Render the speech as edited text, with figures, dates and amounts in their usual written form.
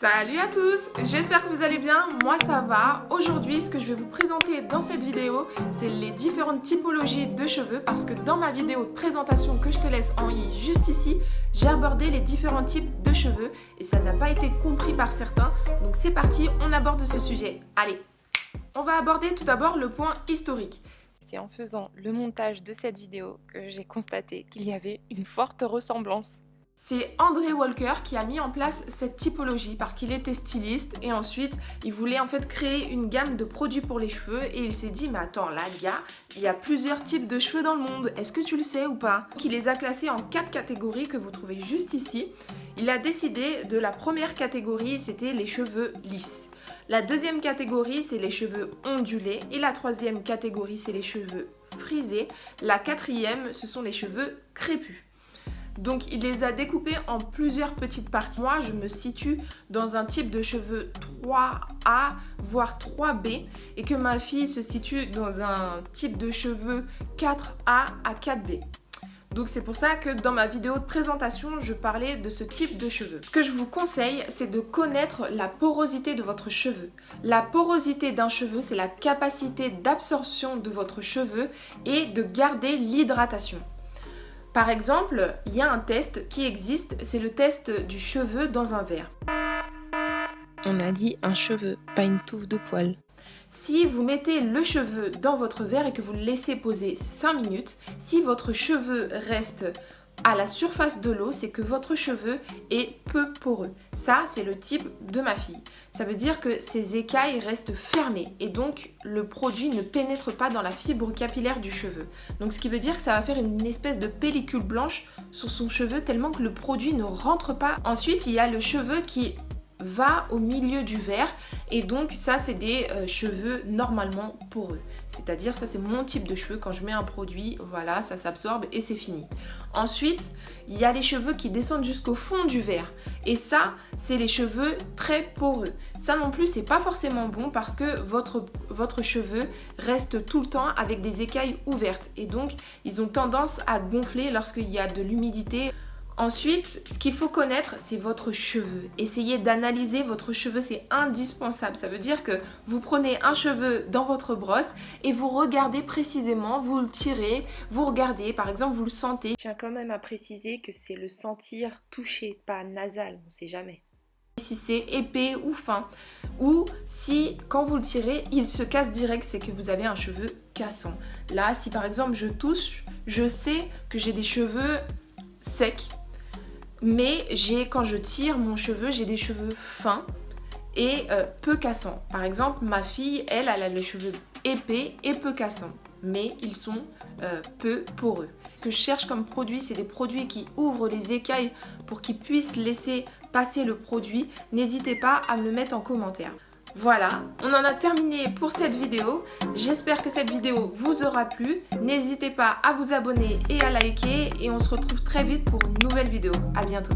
Salut à tous, j'espère que vous allez bien, moi ça va. Aujourd'hui, ce que je vais vous présenter dans cette vidéo, c'est les différentes typologies de cheveux parce que dans ma vidéo de présentation que je te laisse en i juste ici, j'ai abordé les différents types de cheveux et ça n'a pas été compris par certains. Donc c'est parti, on aborde ce sujet. Allez, on va aborder tout d'abord le point historique. C'est en faisant le montage de cette vidéo que j'ai constaté qu'il y avait une forte ressemblance. C'est André Walker qui a mis en place cette typologie parce qu'il était styliste et ensuite il voulait en fait créer une gamme de produits pour les cheveux et il s'est dit mais attends là gars, il y a plusieurs types de cheveux dans le monde, est-ce que tu le sais ou pas? Donc, il les a classés en 4 catégories que vous trouvez juste ici. Il a décidé de la première catégorie, c'était les cheveux lisses. La deuxième catégorie, c'est les cheveux ondulés et la troisième catégorie, c'est les cheveux frisés. La quatrième, ce sont les cheveux crépus. Donc il les a découpés en plusieurs petites parties. Moi je me situe dans un type de cheveux 3A voire 3B et que ma fille se situe dans un type de cheveux 4A à 4B. Donc c'est pour ça que dans ma vidéo de présentation, je parlais de ce type de cheveux. Ce que je vous conseille, c'est de connaître la porosité de votre cheveu. La porosité d'un cheveu, c'est la capacité d'absorption de votre cheveu et de garder l'hydratation. Par exemple, il y a un test qui existe, c'est le test du cheveu dans un verre. On a dit un cheveu, pas une touffe de poils. Si vous mettez le cheveu dans votre verre et que vous le laissez poser 5 minutes, si votre cheveu reste à la surface de l'eau, c'est que votre cheveu est peu poreux. Ça, c'est le type de ma fille. Ça veut dire que ses écailles restent fermées et donc le produit ne pénètre pas dans la fibre capillaire du cheveu. Donc ce qui veut dire que ça va faire une espèce de pellicule blanche sur son cheveu tellement que le produit ne rentre pas. Ensuite, il y a le cheveu qui va au milieu du verre et donc ça c'est des cheveux normalement poreux, c'est-à-dire ça c'est mon type de cheveux. Quand je mets un produit, voilà, ça s'absorbe et c'est fini. Ensuite il y a les cheveux qui descendent jusqu'au fond du verre et ça c'est les cheveux très poreux. Ça non plus c'est pas forcément bon parce que votre cheveu reste tout le temps avec des écailles ouvertes et donc ils ont tendance à gonfler lorsqu'il y a de l'humidité. Ensuite, ce qu'il faut connaître, c'est votre cheveu. Essayez d'analyser votre cheveu, c'est indispensable. Ça veut dire que vous prenez un cheveu dans votre brosse et vous regardez précisément, vous le tirez, vous regardez, par exemple, vous le sentez. Je tiens quand même à préciser que c'est le sentir touché, pas nasal, on ne sait jamais. Si c'est épais ou fin, ou si quand vous le tirez, il se casse direct, c'est que vous avez un cheveu cassant. Là, si par exemple je touche, je sais que j'ai des cheveux secs. Mais quand je tire mon cheveu, j'ai des cheveux fins et peu cassants. Par exemple, ma fille, elle a les cheveux épais et peu cassants. Mais ils sont peu poreux. Ce que je cherche comme produit, c'est des produits qui ouvrent les écailles pour qu'ils puissent laisser passer le produit. N'hésitez pas à me le mettre en commentaire. Voilà, on en a terminé pour cette vidéo. J'espère que cette vidéo vous aura plu. N'hésitez pas à vous abonner et à liker. Et on se retrouve très vite pour une nouvelle vidéo. À bientôt.